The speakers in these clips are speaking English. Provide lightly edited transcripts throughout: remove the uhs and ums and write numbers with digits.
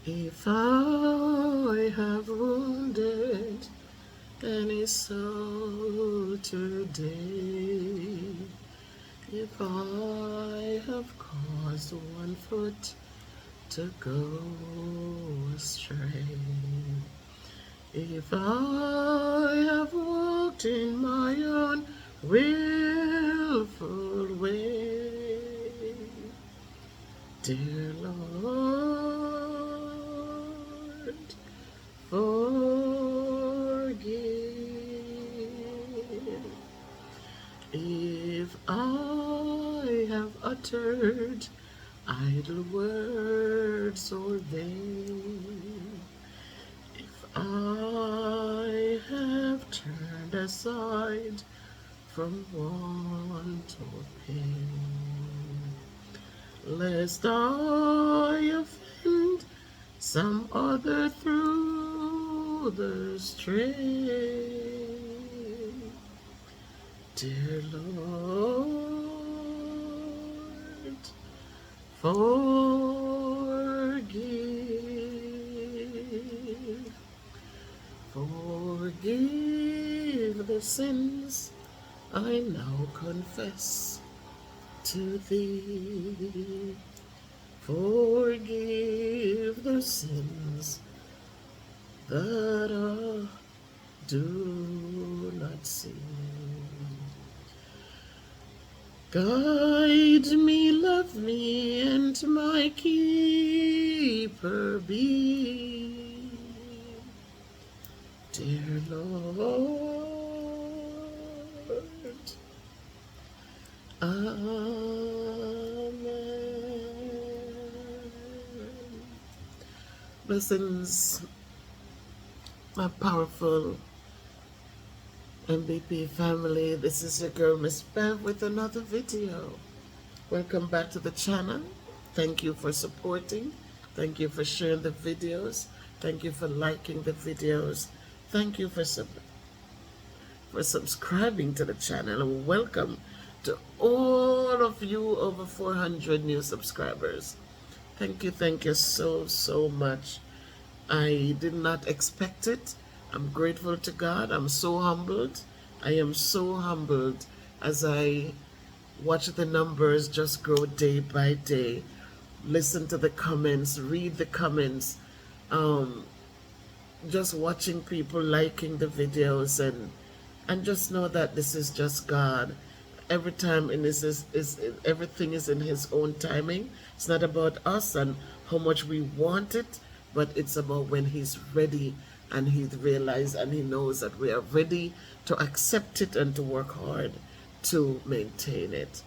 If I have wounded any soul today, if I have caused one foot to go astray, if I have walked in my own willful way, dear Lord, forgive. If I have uttered idle words or vain, if I have turned aside from want or pain, lest I offend some other through the stray, dear Lord, forgive. Forgive the sins I now confess to thee. Forgive the sins that I do not see. Guide me, love me, and my keeper be, dear Lord. Amen. Blessings, my powerful MVP family. This is your girl Miss Bev with another video. Welcome back to the channel. Thank you for supporting. Thank you for sharing the videos. Thank you for liking the videos. Thank you for subscribing to the channel. And welcome to all of you over 400 new subscribers. Thank you so much. I did not expect it. I'm grateful to God. I'm so humbled. I am so humbled as I watch the numbers just grow day by day. Listen to the comments, read the comments, just watching people liking the videos, and just know that this is just God. Every time in this is everything is in His own timing. It's not about us and how much we want it, but it's about when He's ready and He realizes and He knows that we are ready to accept it and to work hard to maintain it.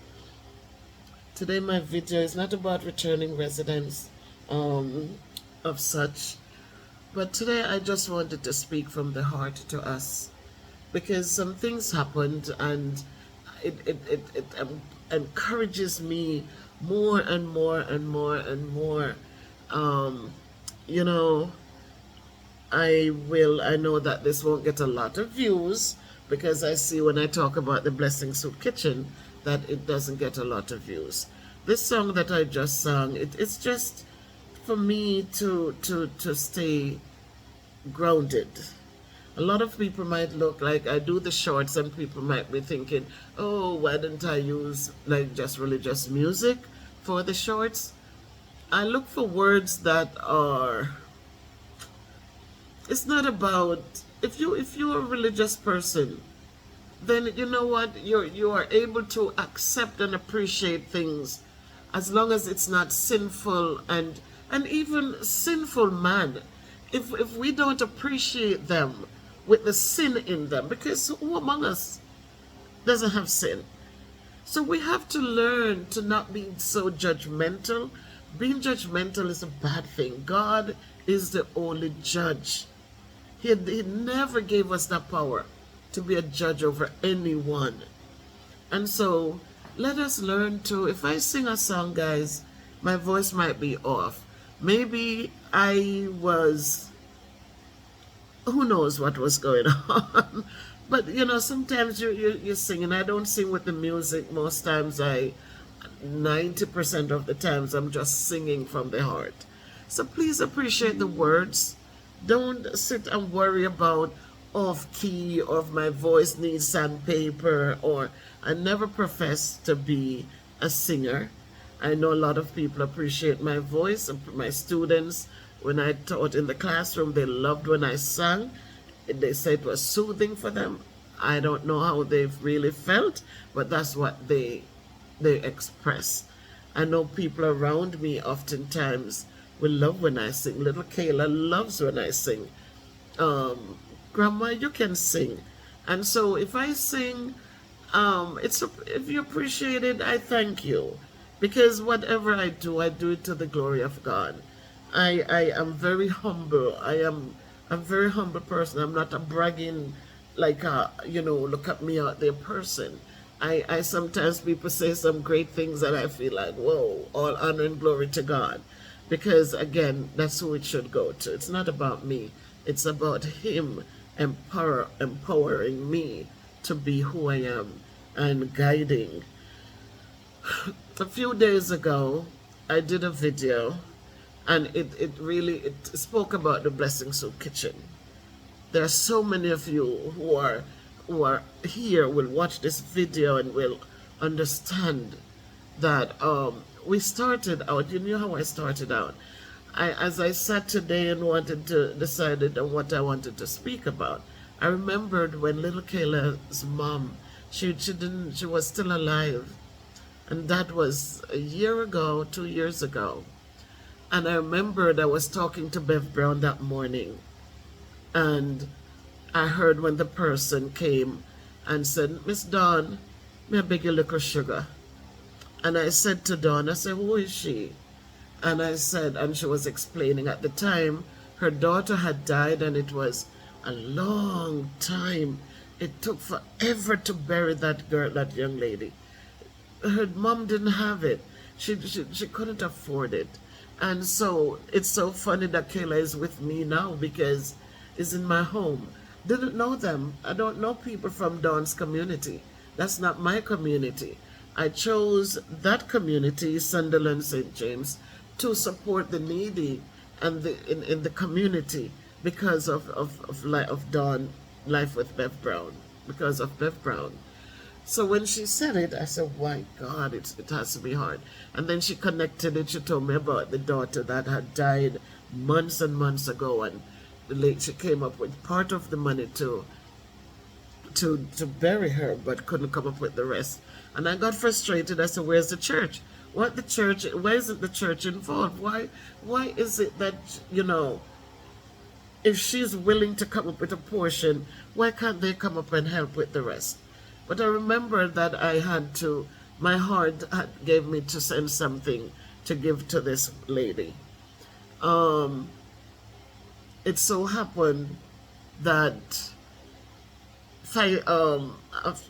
Today my video is not about returning residents of such, but today I just wanted to speak from the heart to us, because some things happened and it encourages me more and more and more and more. You know, I know that this won't get a lot of views, because I see when I talk about the Blessing Soup Kitchen that it doesn't get a lot of views. This song that I just sang, it's just for me to stay grounded. A lot of people might look like I do the shorts and people might be thinking, oh, why didn't I use like just religious music for the shorts? I look for words that are, it's not about, if you're a religious person, then you know what, you are able to accept and appreciate things as long as it's not sinful and even sinful man. If we don't appreciate them with the sin in them, because who among us doesn't have sin? So we have to learn to not be so judgmental. Being judgmental is a bad thing. God is the only judge. He never gave us that power to be a judge over anyone. And so let us learn to, if I sing a song, guys, my voice might be off. Maybe I was, who knows what was going on. But you know, sometimes you're singing. I don't sing with the music. Most times 90% of the times I'm just singing from the heart. So please appreciate the words. Don't sit and worry about off key or if my voice needs sandpaper, or I never professed to be a singer. I know a lot of people appreciate my voice. My students, when I taught in the classroom, they loved when I sang. They said it was soothing for them. I don't know how they've really felt, but that's what they express. I know people around me oftentimes will love when I sing. Little Kayla loves when I sing. Grandma, you can sing. And so if I sing, if you appreciate it, I thank you. Because whatever I do it to the glory of God. I am very humble. I am a very humble person. I'm not a bragging, like a, look at me out there person. I sometimes people say some great things that I feel like, whoa, all honor and glory to God. Because again, that's who it should go to. It's not about me. It's about Him empowering me to be who I am and guiding. A few days ago, I did a video, and it really spoke about the Blessing Soup Kitchen. There are so many of you who are here will watch this video and will understand that we started out. You know how I started out. As I sat today and wanted to decide on what I wanted to speak about, I remembered when little Kayla's mom, she was still alive, and that was a year ago, 2 years ago. And I remembered I was talking to Bev Brown that morning, and I heard when the person came and said, Miss Dawn, may I beg you a little sugar? And I said to Dawn, I said, who is she? And I said, and she was explaining at the time, her daughter had died, and it was a long time. It took forever to bury that girl, that young lady. Her mom didn't have it. She couldn't afford it. And so it's so funny that Kayla is with me now because it's in my home. Didn't know them. I don't know people from Dawn's community. That's not my community. I chose that community, Sunderland, St. James, to support the needy and in the community because of Dawn Life with Bev Brown, because of Bev Brown. So when she said it, I said, "My God, it has to be hard." And then she connected it. She told me about the daughter that had died months and months ago, and she came up with part of the money to bury her, but couldn't come up with the rest. And I got frustrated. I said, "Where's the church? What the church? Why isn't the church involved? Why is it that if she's willing to come up with a portion, why can't they come up and help with the rest?" But I remember that my heart gave me to send something to give to this lady. It so happened that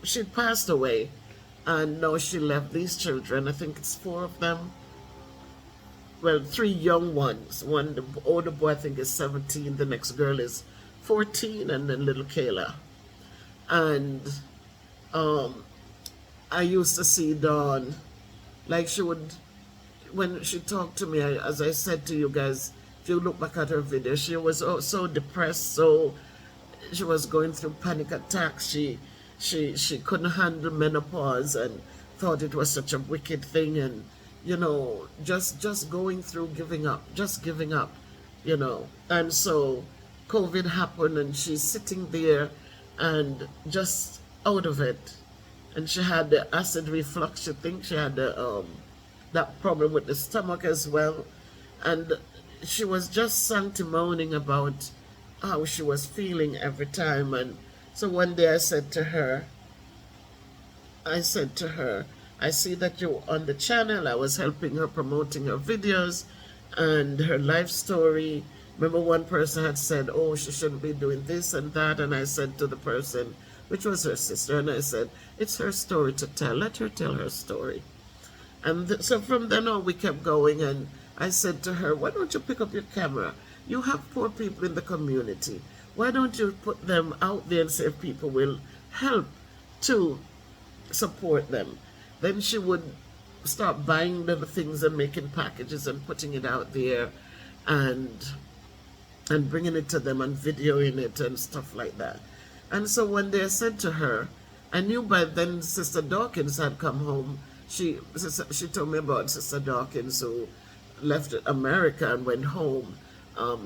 she passed away, and now she left these children. I think it's 4 of them. Well, 3 young ones. One, the older boy, I think is 17. The next girl is 14, and then little Kayla. And I used to see Dawn, like she would, when she talked to me, as I said to you guys, if you look back at her video, she was so depressed, she was going through panic attacks. She couldn't handle menopause and thought it was such a wicked thing, and just going through giving up, And so COVID happened, and she's sitting there and just out of it. And she had the acid reflux. She thinks she had that problem with the stomach as well. And she was just sanctimonious about how she was feeling every time. And so one day I said to her, I see that you're on the channel. I was helping her, promoting her videos and her life story. Remember, one person had said, "Oh, she shouldn't be doing this and that." And I said to the person, which was her sister, and I said, "It's her story to tell. Let her tell her story." And so from then on, we kept going. And I said to her, "Why don't you pick up your camera? You have poor people in the community. Why don't you put them out there and see if people will help to support them?" Then she would start buying little things and making packages and putting it out there. and bringing it to them and videoing it and stuff like that. And so one day I said to her, I knew by then Sister Dawkins had come home. She told me about Sister Dawkins, who left America and went home.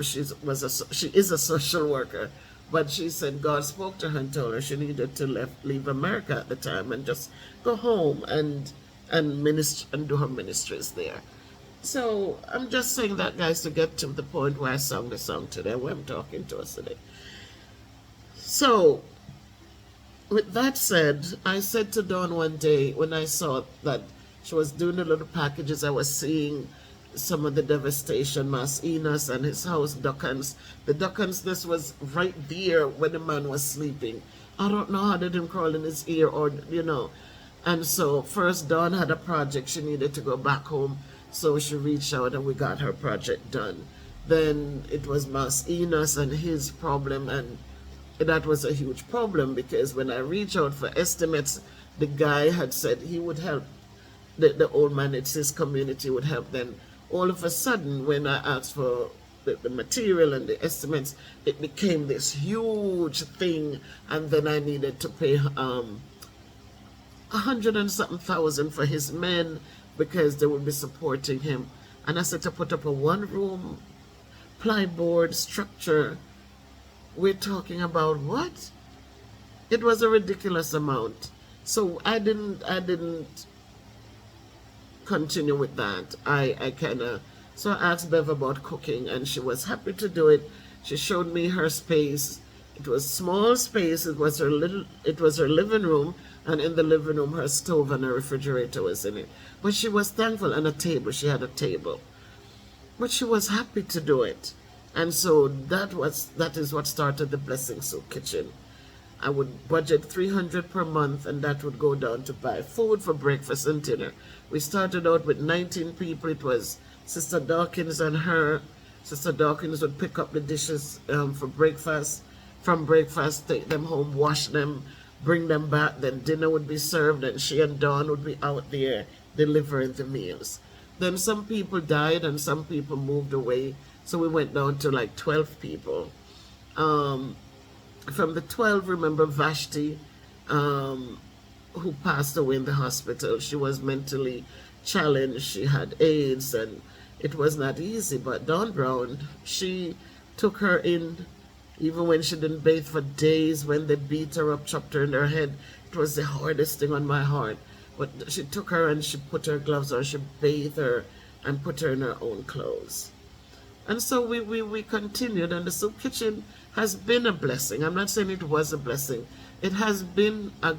She is a social worker, but she said God spoke to her and told her she needed to leave America at the time and just go home and minister and do her ministries there. So I'm just saying that, guys, to get to the point where I sang the song today, where I'm talking to us today. So with that said, I said to Dawn one day when I saw that she was doing the little packages, I was seeing some of the devastation, Mas Enos and his house, Duckans. The Duckans nest was right there when the man was sleeping. I don't know how they didn't crawl in his ear or, you know. And so first Dawn had a project. She needed to go back home. So she reached out and we got her project done. Then it was Mas Enos and his problem, and that was a huge problem because when I reached out for estimates, the guy had said he would help the old man, it's his community would help. Then all of a sudden, when I asked for the material and the estimates, it became this huge thing, and then I needed to pay $100 and something thousand for his men because they would be supporting him. And I said to put up a one-room plyboard structure. We're talking about what? It was a ridiculous amount. So I didn't continue with that. So I asked Bev about cooking and she was happy to do it. She showed me her space. It was small space. It was her living room, and in the living room her stove and her refrigerator was in it. But she was thankful, and a table. She had a table. But she was happy to do it. And so that is what started the Blessing Soup Kitchen. I would budget $300 per month, and that would go down to buy food for breakfast and dinner. We started out with 19 people. It was Sister Dawkins and her. Sister Dawkins would pick up the dishes for breakfast. From breakfast, take them home, wash them, bring them back. Then dinner would be served, and she and Dawn would be out there delivering the meals. Then some people died and some people moved away. So we went down to like 12 people. From the 12, remember Vashti, who passed away in the hospital. She was mentally challenged. She had AIDS, and it was not easy. But Dawn Brown, she took her in, even when she didn't bathe for days, when they beat her up, chopped her in her head. It was the hardest thing on my heart. But she took her and she put her gloves on, she bathed her and put her in her own clothes. And so we continued, and the soup kitchen has been a blessing. I'm not saying it was a blessing. It has been a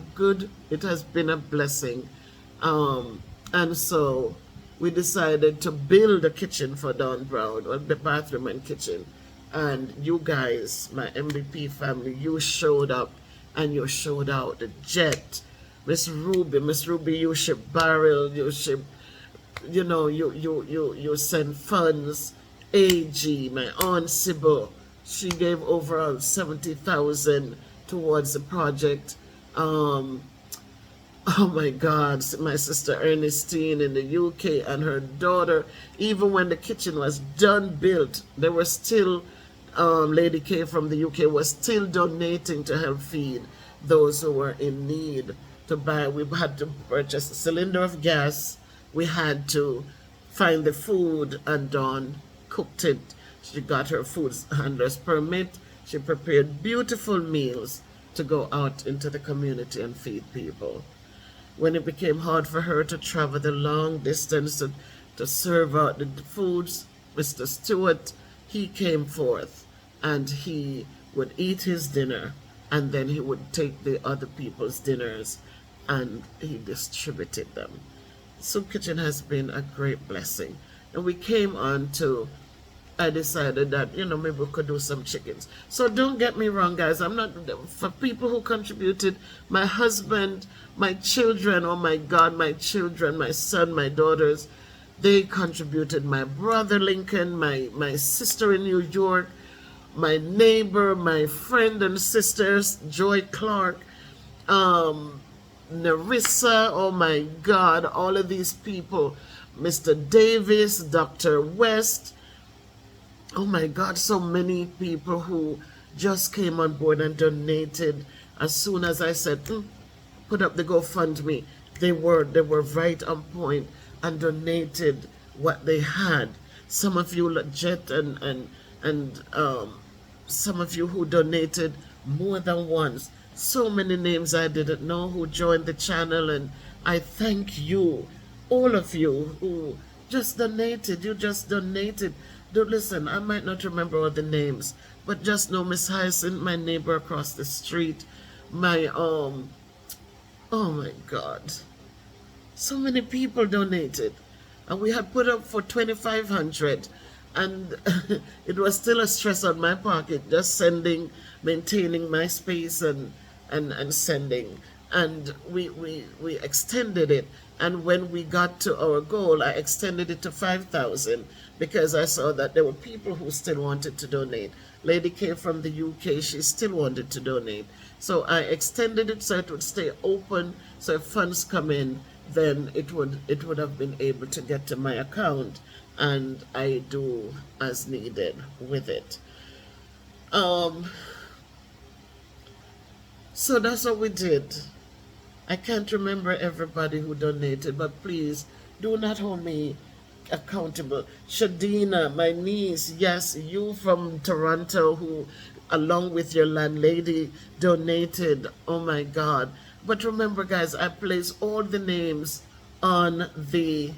blessing. And so we decided to build a kitchen for Dawn Brown, or the bathroom and kitchen. And you guys, my MVP family, you showed up and you showed out. The Jet, Miss Ruby, you ship barrel, you ship, you send funds. AG, my aunt Sybil, she gave overall 70,000 towards the project. Oh my God, my sister Ernestine in the UK and her daughter, even when the kitchen was done built, they were still, Lady K from the UK was still donating to help feed those who were in need. We had to purchase a cylinder of gas, we had to find the food, and Dawn cooked it. She got her food handler's permit. She prepared beautiful meals to go out into the community and feed people. When it became hard for her to travel the long distance to serve out the foods, Mr. Stewart, he came forth and he would eat his dinner, and then he would take the other people's dinners and he distributed them. Soup Kitchen has been a great blessing. And we came on to, I decided that, maybe we could do some chickens. So don't get me wrong, guys. I'm not, for people who contributed, my husband, my children, oh my God, my children, my son, my daughters, they contributed. My brother Lincoln, my sister in New York, my neighbor, my friend and sisters, Joy Clark, Narissa, oh my God, all of these people, Mr. Davis, Dr. West, Oh my God, so many people who just came on board and donated as soon as I said, put up the GoFundMe. They were right on point and donated what they had. Some of you legit and some of you who donated more than once. So many names I didn't know who joined the channel, and I thank you, all of you who just donated. You just donated. Do listen, I might not remember all the names, but just know Miss Hyacinth, my neighbor across the street, my oh my God, so many people donated, and we had put up for 2,500, and it was still a stress on my pocket just sending, maintaining my space and sending, and we extended it, and when we got to our goal I extended it to 5,000 because I saw that there were people who still wanted to donate. Lady came from the UK, she still wanted to donate, so I extended it so it would stay open, so if funds come in, then it would have been able to get to my account, and I do as needed with it. So that's what we did. I can't remember everybody who donated, but please do not hold me accountable. Shadina, my niece, yes, you from Toronto who, along with your landlady, donated. Oh my God. But remember, guys, I place all the names on the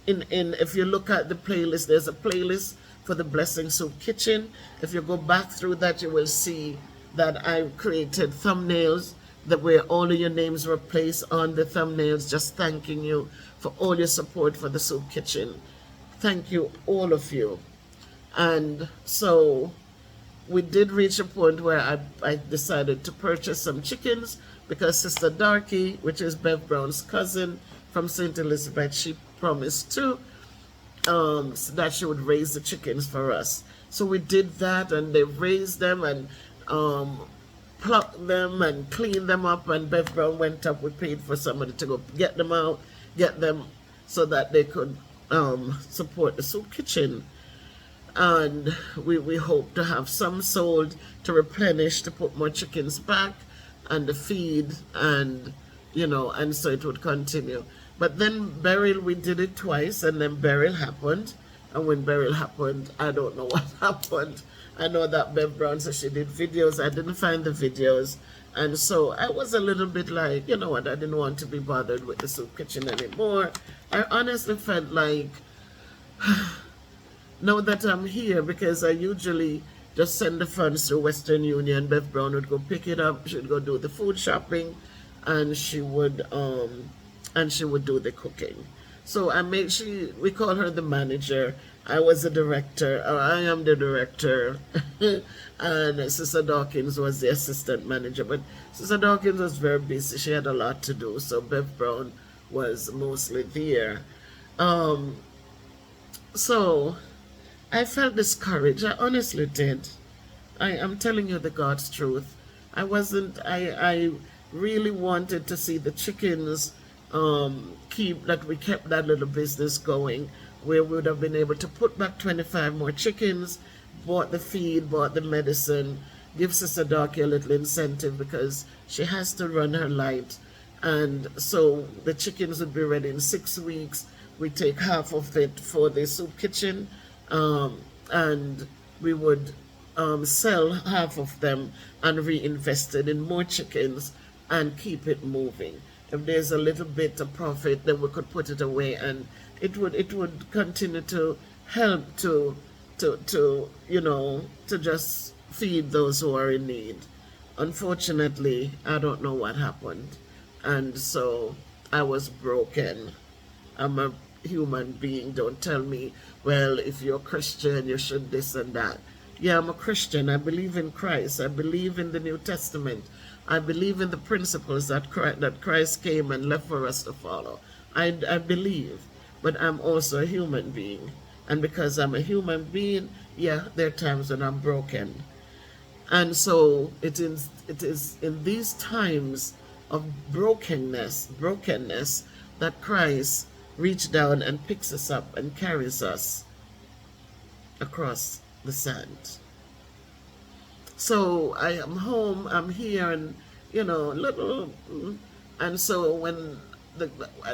in if you look at the playlist, there's a playlist for the Blessing Soup Kitchen. If you go back through that, you will see that I created thumbnails that where all of your names were placed on the thumbnails, just thanking you for all your support for the Soup Kitchen. Thank you, all of you. And so we did reach a point where I decided to purchase some chickens because Sister Darky, which is Bev Brown's cousin from St. Elizabeth, she promised to that she would raise the chickens for us. So we did that, and they raised them and plucked them and cleaned them up, and Bev Brown went up. We paid for somebody to go get them out, get them so that they could support the soup kitchen. And we hope to have some sold to replenish, to put more chickens back and the feed, and and so it would continue. But then burial, we did it twice, and then burial happened, and when burial happened, I don't know what happened. I know that Bev Brown said she did videos. I didn't find the videos, and so I was a little bit like, you know what, I didn't want to be bothered with the soup kitchen anymore. I honestly felt like now that I'm here, because I usually just send the funds through Western Union, Bev Brown would go pick it up, she'd go do the food shopping, and she would do the cooking. So we call her the manager. I was the director, or I am the director, and Sister Dawkins was the assistant manager. But Sister Dawkins was very busy, she had a lot to do, so Bev Brown was mostly there. So I felt discouraged. I honestly did. I'm telling you the God's truth. I really wanted to see the chickens we kept that little business going, where we would have been able to put back 25 more chickens, bought the feed, bought the medicine, give Sister Darky a little incentive because she has to run her light. And so the chickens would be ready in 6 weeks. We take half of it for the soup kitchen, and we would sell half of them and reinvest it in more chickens and keep it moving. If there's a little bit of profit, then we could put it away, and it would continue to help to just feed those who are in need. Unfortunately, I don't know what happened, and so I was broken. I'm a human being. Don't tell me, well, if you're a Christian, you should this and that. Yeah, I'm a Christian. I believe in Christ. I believe in the New Testament. I believe in the principles that Christ came and left for us to follow. I believe, but I'm also a human being. And because I'm a human being, yeah, there are times when I'm broken. And so it is in these times of brokenness, that Christ reaches down and picks us up and carries us across the sand. So I am home, I'm here, and little, and so when the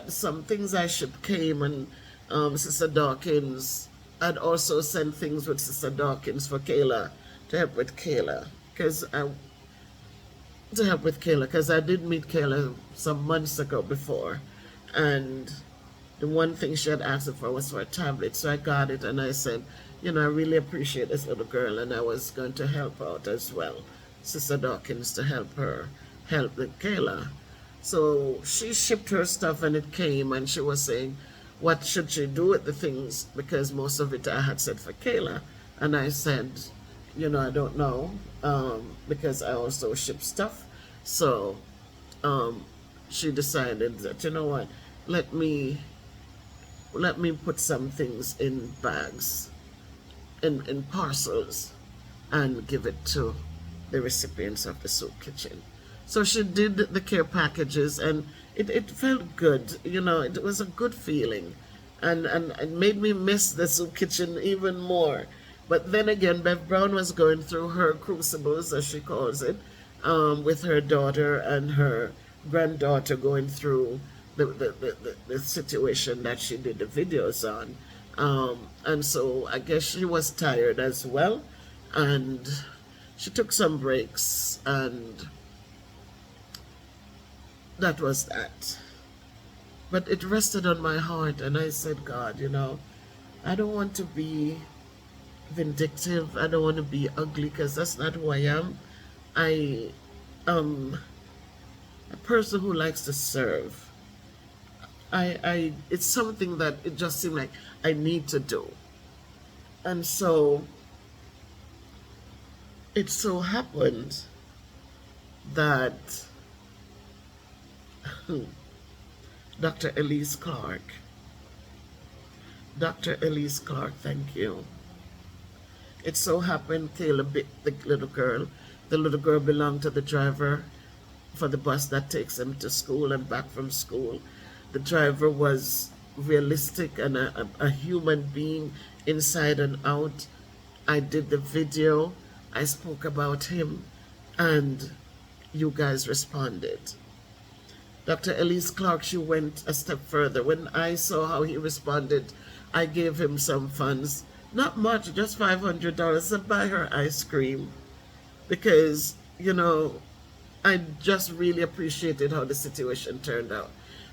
some things I shipped came, and Sister Dawkins, I'd also sent things with Sister Dawkins for Kayla to help with Kayla, because I did meet Kayla some months ago before, and the one thing she had asked for was for a tablet, so I got it, and I said, I really appreciate this little girl, and I was going to help out as well, Sister Dawkins, to help with Kayla. So she shipped her stuff, and it came, and she was saying, what should she do with the things, because most of it I had said for Kayla, and I said, I don't know, because I also ship stuff. So she decided that, what, let me put some things in bags, in parcels, and give it to the recipients of the soup kitchen. So she did the care packages, and it felt good. It was a good feeling, and it made me miss the soup kitchen even more. But then again, Bev Brown was going through her crucibles, as she calls it, with her daughter and her granddaughter, going through the situation that she did the videos on. And so I guess she was tired as well, and she took some breaks, and that was that. But it rested on my heart, and I said, God, I don't want to be vindictive. I don't want to be ugly, because that's not who I am. I am a person who likes to serve. It's something that it just seemed like I need to do. And so it so happened that Dr. Elise Clark, thank you. It so happened Kayla, the little girl belonged to the driver for the bus that takes them to school and back from school. The driver was realistic and a human being inside and out. I did the video, I spoke about him, and you guys responded. Dr. Elise Clark, she went a step further. When I saw how he responded, I gave him some funds, not much, just $500 to buy her ice cream, because, I just really appreciated how the situation turned out.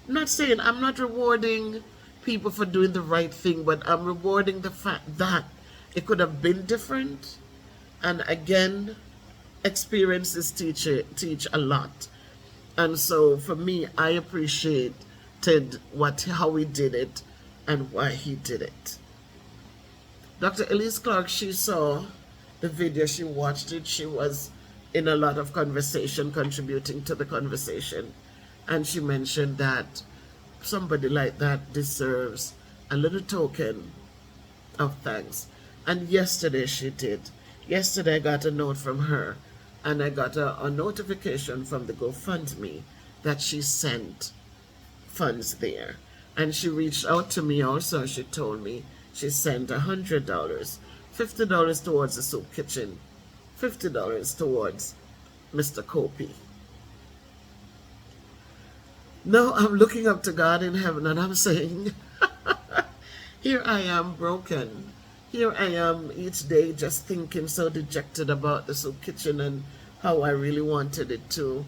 I'm not saying I'm not rewarding people for doing the right thing, but I'm rewarding the fact that it could have been different. And again, experiences teach a lot. And so for me, I appreciated how he did it and why he did it. Dr. Elise Clark, she saw the video, she watched it, she was in a lot of conversation, contributing to the conversation. And she mentioned that somebody like that deserves a little token of thanks. And yesterday she did. Yesterday I got a note from her, and I got a notification from the GoFundMe that she sent funds there. And she reached out to me also. She told me she sent $100, $50 towards the soup kitchen, $50 towards Mr. Kopi. Now I'm looking up to God in heaven, and I'm saying, here I am broken. Here I am each day just thinking so dejected about the soup kitchen and how I really wanted it to,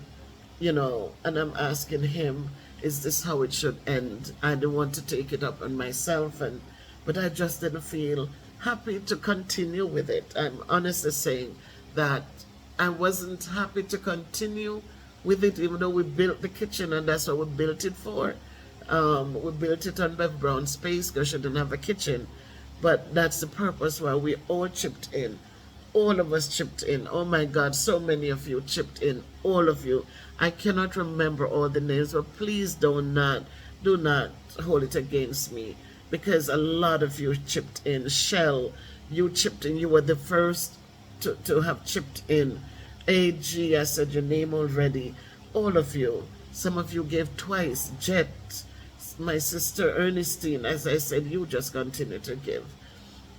and I'm asking him, is this how it should end? I didn't want to take it up on myself, but I just didn't feel happy to continue with it. I'm honestly saying that I wasn't happy to continue with it, even though we built the kitchen, and that's what we built it for. We built it on Bev Brown's space because she didn't have a kitchen. But that's the purpose why we all chipped in. All of us chipped in. Oh my God, so many of you chipped in. All of you. I cannot remember all the names, but please do not hold it against me, because a lot of you chipped in. Shell, you chipped in. You were the first to have chipped in. AG, I said your name already. All of you. Some of you gave twice. Jet, my sister Ernestine, as I said, you just continue to give.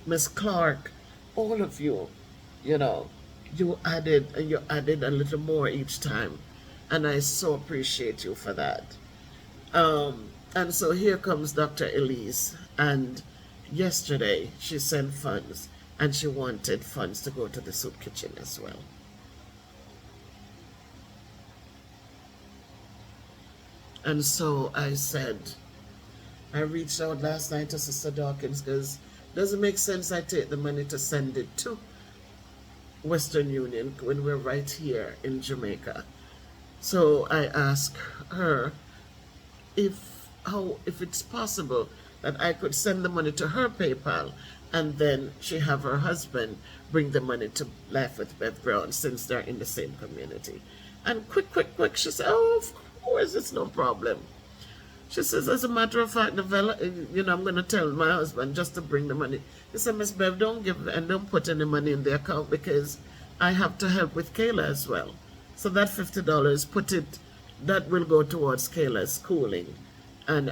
Miss Clark, all of you, you know, you added a little more each time, and I so appreciate you for that. And so here comes Dr. Elise, and yesterday she sent funds, and she wanted funds to go to the soup kitchen as well. And so I reached out last night to Sister Dawkins because it doesn't make sense I take the money to send it to Western Union when we're right here in Jamaica. So I asked her if it's possible that I could send the money to her PayPal and then she have her husband bring the money to Life with Bev Brown since they're in the same community. And quick, she said, oh, of course, it's no problem. She says, as a matter of fact, I'm going to tell my husband just to bring the money. He said, Miss Bev, don't put any money in the account because I have to help with Kayla as well. So that $50, that will go towards Kayla's schooling and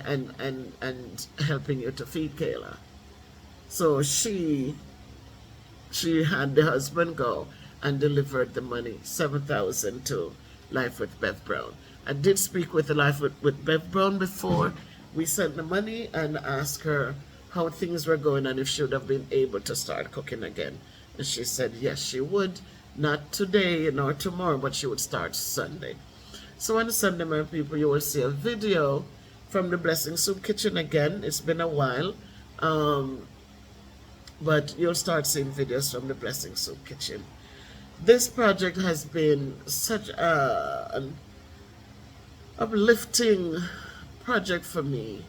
helping you to feed Kayla. So she had the husband go and delivered the money, $7,000 to Life with Bev Brown. I did speak with the Life with Bev Brown before we sent the money and asked her how things were going and if she would have been able to start cooking again. And she said yes, she would. Not today nor tomorrow, but she would start Sunday. So on Sunday, my people, you will see a video from the Blessing Soup Kitchen again. It's been a while, but you'll start seeing videos from the Blessing Soup Kitchen. This project has been such an uplifting project for me.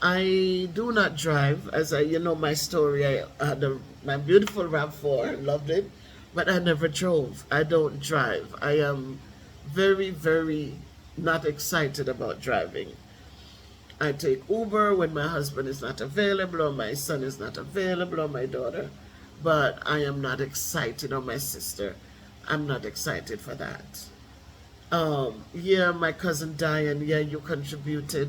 I do not drive, as my story. I had my beautiful RAV4, loved it, but I never drove. I don't drive. I am very, very not excited about driving. I take Uber when my husband is not available or my son is not available or my daughter, but I am not excited, or my sister. I'm not excited for that. Yeah, my cousin Diane, yeah, you contributed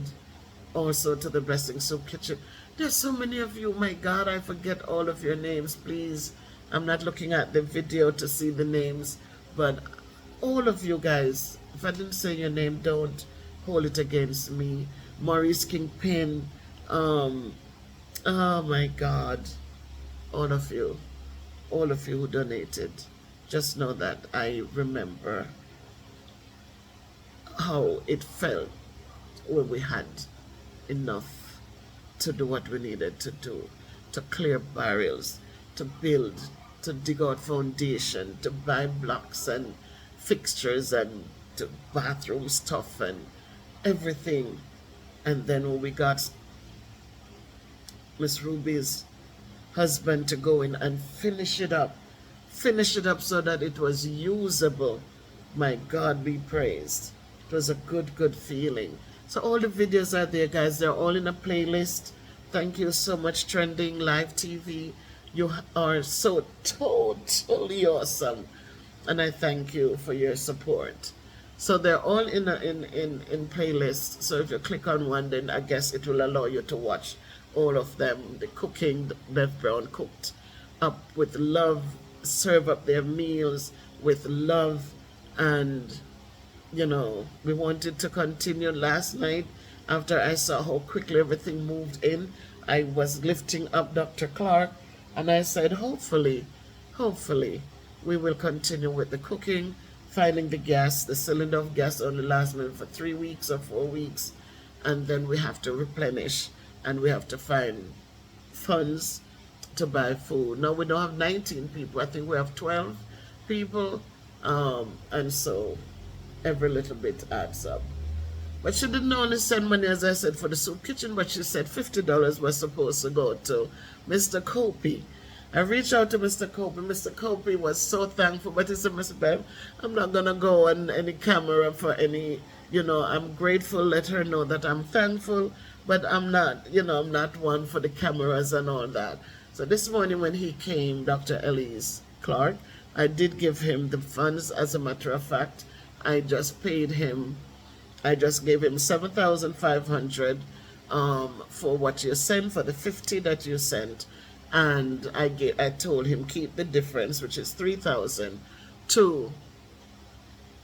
also to the Blessing Soup Kitchen. There's so many of you, my God, I forget all of your names, please. I'm not looking at the video to see the names, but all of you guys, if I didn't say your name, don't hold it against me. Maurice Kingpin, oh my God, all of you who donated, just know that I remember how it felt when we had enough to do what we needed to do, to clear barrels, to build, to dig out foundation, to buy blocks and fixtures and to bathroom stuff and everything. And then when we got Miss Ruby's husband to go in and finish it up so that it was usable, my God be praised. It was a good feeling. So all the videos are there, guys. They're all in a playlist. Thank you so much, Trending Live TV. You are so totally awesome, and I thank you for your support. So they're all in playlist. So if you click on one, then I guess it will allow you to watch all of them. The cooking, Bev Brown cooked up with love, serve up their meals with love, and we wanted to continue. Last night, after I saw how quickly everything moved in, I was lifting up Dr. Clark, and I said, hopefully, we will continue with the cooking, finding the gas. The cylinder of gas only lasts me for 3 weeks or 4 weeks, and then we have to replenish, and we have to find funds to buy food. Now we don't have 19 people. I think we have 12 people, and so every little bit adds up. But she didn't only send money, as I said, for the soup kitchen, but she said $50 was supposed to go to Mr. Copey. I reached out to Mr. Copey. Mr. Copey was so thankful, but he said, Mr. Bev, I'm not going to go on any camera for any, I'm grateful, let her know that I'm thankful, but I'm not, I'm not one for the cameras and all that. So this morning when he came, Dr. Elise Clark, I did give him the funds. As a matter of fact, I just gave him $7,500 for what you sent, for the 50 that you sent, and I told him keep the difference, which is 3,000, to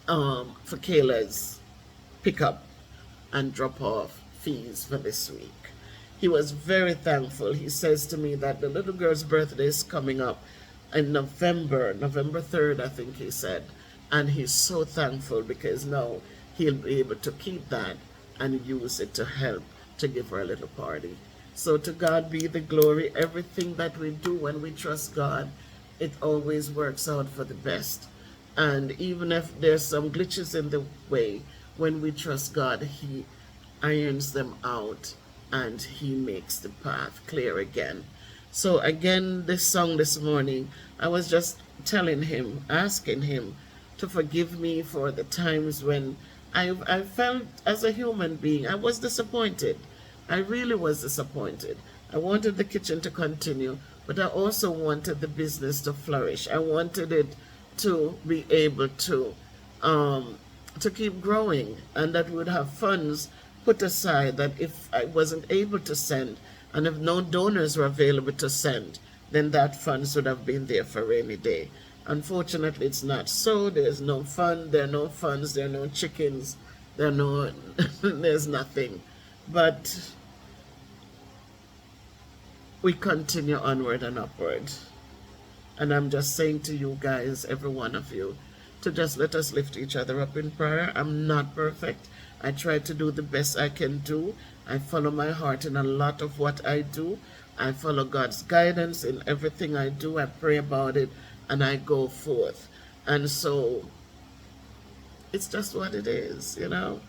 for Kayla's pickup and drop off fees for this week. He was very thankful. He says to me that the little girl's birthday is coming up in November 3rd, I think he said. And he's so thankful because now he'll be able to keep that and use it to help to give her a little party. So to God be the glory. Everything that we do when we trust God, it always works out for the best. And even if there's some glitches in the way, when we trust God, He irons them out and He makes the path clear again. So again, this song this morning, I was just telling him, asking him to forgive me for the times when I felt as a human being, I was disappointed. I really was disappointed. I wanted the kitchen to continue, but I also wanted the business to flourish. I wanted it to be able to keep growing, and that we would have funds put aside that if I wasn't able to send, and if no donors were available to send, then that funds would have been there for a rainy day. Unfortunately, it's not so. There's no fund, there are no funds, there are no chickens, there are no, there's nothing. But we continue onward and upward. And I'm just saying to you guys, every one of you, to just let us lift each other up in prayer. I'm not perfect. I try to do the best I can do. I follow my heart in a lot of what I do. I follow God's guidance in everything I do. I pray about it and I go forth. And so it's just what it is, you know.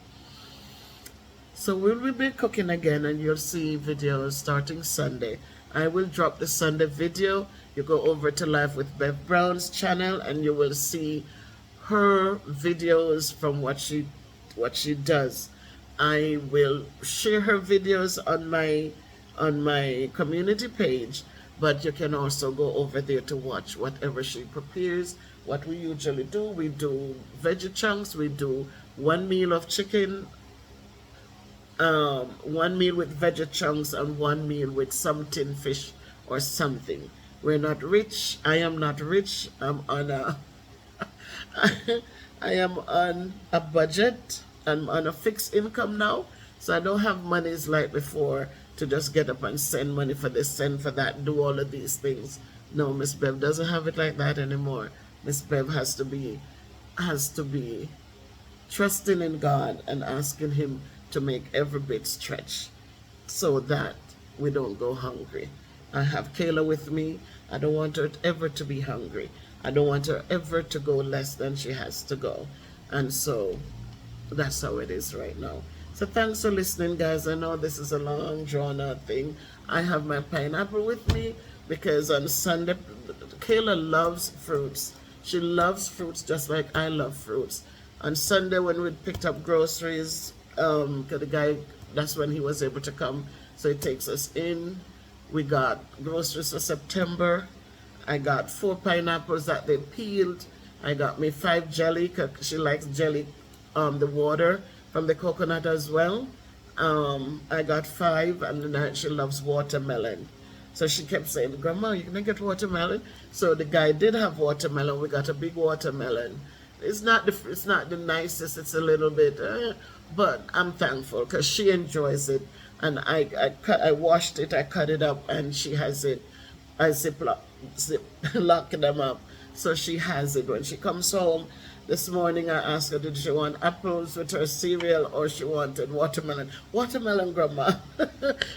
So we'll be cooking again, and you'll see videos starting Sunday. I will drop the Sunday video. You go over to Life with Bev Brown's channel and you will see her videos from what she does. I will share her videos on my community page, but you can also go over there to watch whatever she prepares. What we usually do, we do veggie chunks, we do one meal of chicken, one meal with veggie chunks, and one meal with some tin fish or something. We're not rich. I am not rich. I'm on a I am on a budget. I'm on a fixed income now, so I don't have monies like before to just get up and send money for this, send for that, do all of these things. No, Miss Bev doesn't have it like that anymore. Miss Bev has to be trusting in God and asking Him to make every bit stretch so that we don't go hungry. I have Kayla with me. I don't want her ever to be hungry. I don't want her ever to go less than she has to go. And so that's how it is right now. So thanks for listening, guys. I know this is a long drawn out thing. I have my pineapple with me because on Sunday, Kayla loves fruits. She loves fruits just like I love fruits. On Sunday when we picked up groceries, the guy, that's when he was able to come, so he takes us in. We got groceries for September. I got 4 pineapples that they peeled. I got me 5 jelly, because she likes jelly, the water from the coconut as well. I got 5, and then she loves watermelon. So she kept saying, Grandma, you gonna get watermelon? So the guy did have watermelon. We got a big watermelon. It's not the nicest. It's a little bit, but I'm thankful because she enjoys it. And I washed it, I cut it up, and she has it. I lock them up, so she has it when she comes home. This morning I asked her, did she want apples with her cereal or she wanted watermelon? Watermelon, Grandma.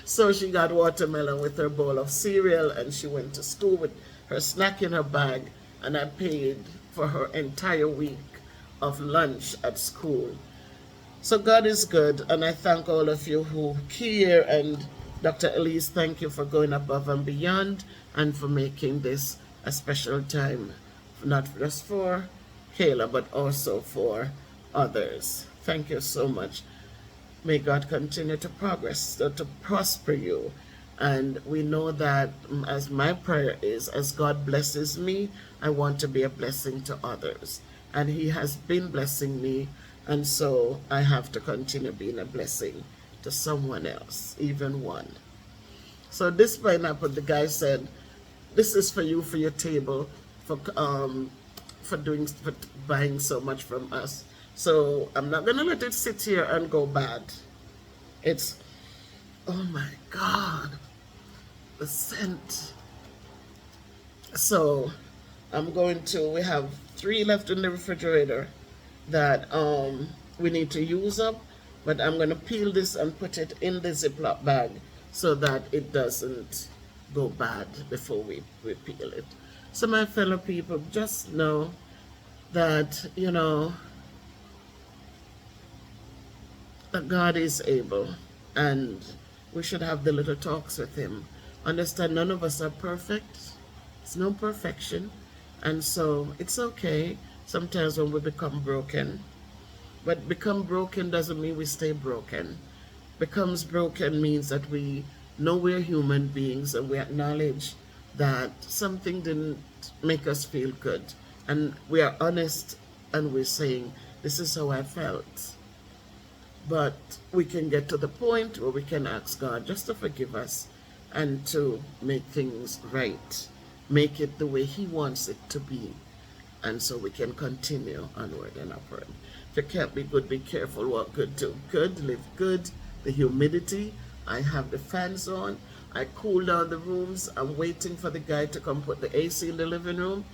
So she got watermelon with her bowl of cereal, and she went to school with her snack in her bag, and I paid for her entire week of lunch at school. So God is good, and I thank all of you who care, and Dr. Elise, thank you for going above and beyond and for making this a special time, not just for Kayla, but also for others. Thank you so much. May God continue to to prosper you. And we know that, as my prayer is, as God blesses me, I want to be a blessing to others. And He has been blessing me, and so I have to continue being a blessing to someone else, even one. So this pineapple, the guy said, this is for you, for your table, for buying so much from us. So I'm not gonna let it sit here and go bad. It's, oh my God, the scent. So we have 3 left in the refrigerator that we need to use up, but I'm going to peel this and put it in the Ziploc bag so that it doesn't go bad before we peel it. So my fellow people, just know that, you know, that God is able, and we should have the little talks with him. Understand, none of us are perfect. It's no perfection. And so it's okay sometimes when we become broken. But become broken doesn't mean we stay broken. Becomes broken means that we know we're human beings and we acknowledge that something didn't make us feel good. And we are honest and we're saying, this is how I felt. But we can get to the point where we can ask God just to forgive us and to make things right. Make it the way he wants it to be. And so we can continue onward and upward. If you can't be good, be careful. What good, do good, live good. The humidity, I have the fans on. I cool down the rooms. I'm waiting for the guy to come put the AC in the living room.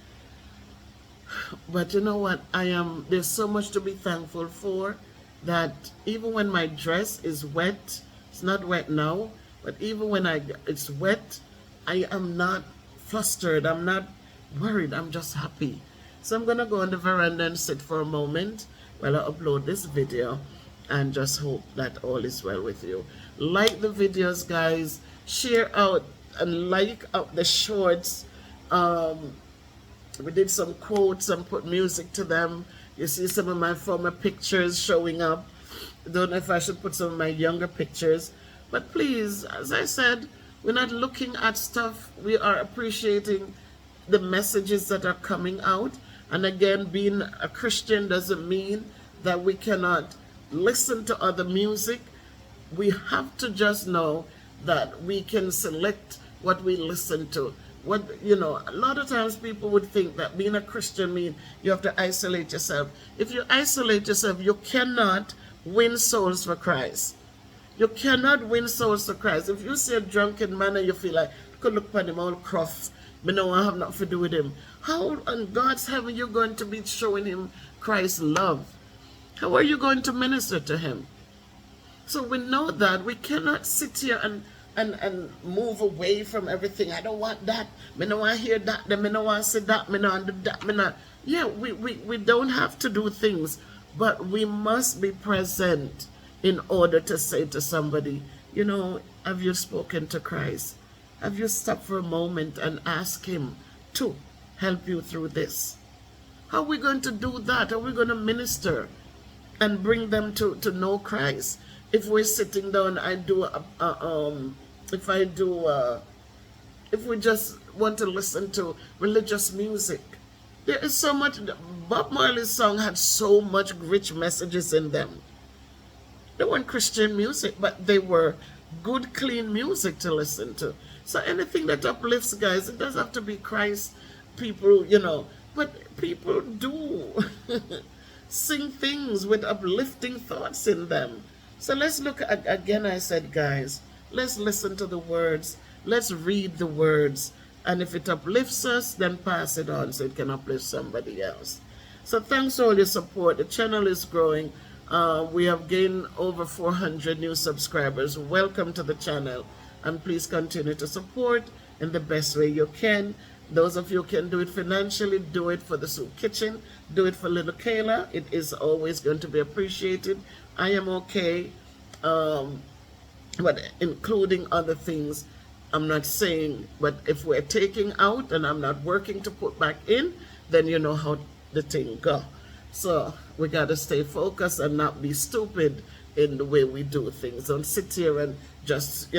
But you know what? There's so much to be thankful for, that even when my dress is wet, it's not wet now, but even when it's wet, I am not flustered. I'm not worried. I'm just happy. So I'm going to go on the veranda and sit for a moment while I upload this video, and just hope that all is well with you. Like the videos, guys. Share out and like up the shorts. We did some quotes and put music to them. You see some of my former pictures showing up. I don't know if I should put some of my younger pictures. But please, as I said, we're not looking at stuff. We are appreciating the messages that are coming out. And again, being a Christian doesn't mean that we cannot listen to other music. We have to just know that we can select what we listen to. A lot of times people would think that being a Christian means you have to isolate yourself. If you isolate yourself, you cannot win souls for Christ. You cannot win souls for Christ. If you see a drunken man and you feel like, could look at him all cross, but no, I have nothing to do with him. How on God's heaven you going to be showing him Christ's love? How are you going to minister to him? So we know that we cannot sit here and move away from everything. I don't want that. I don't want to hear that. I don't want to say that. I don't want to do that. Yeah, we don't have to do things, but we must be present in order to say to somebody, you know, have you spoken to Christ? Have you stopped for a moment and asked him to help you through this? How are we going to do that? How are we going to minister and bring them to know Christ? If we're sitting down, if we just want to listen to religious music, there is so much. Bob Marley's song had so much rich messages in them. They weren't Christian music, but they were good, clean music to listen to. So anything that uplifts, guys, it doesn't have to be Christ. People, but people do sing things with uplifting thoughts in them. So let's look at, again, I said, guys, let's listen to the words. Let's read the words. And if it uplifts us, then pass it on so it can uplift somebody else. So thanks for all your support. The channel is growing. We have gained over 400 new subscribers. Welcome to the channel. And please continue to support in the best way you can. Those of you who can do it financially, do it for the soup kitchen. Do it for little Kayla. It is always going to be appreciated. I am okay. But including other things, I'm not saying, but if we're taking out and I'm not working to put back in, then you know how the thing go. So we got to stay focused and not be stupid in the way we do things. Don't sit here and just,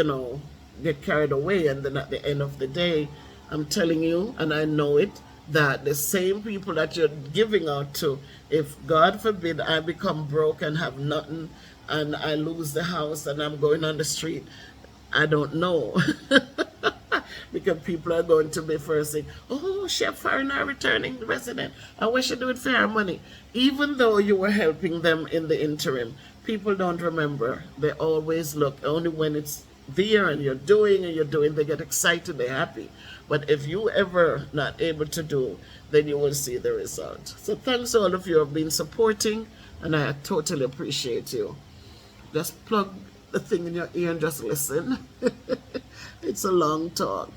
get carried away. And then at the end of the day, I'm telling you, and I know it, that the same people that you're giving out to, if God forbid I become broke and have nothing and I lose the house and I'm going on the street, I don't know. because people are going to be first saying, oh, chef foreigner returning resident, I wish you do it for our money. Even though you were helping them in the interim, people don't remember. They always look only when it's there and you're doing and you're doing, they get excited, they're happy. But if you ever not able to do, then you will see the result. So thanks all of you have been supporting, and I totally appreciate you. Just plug the thing in your ear and just listen. It's a long talk.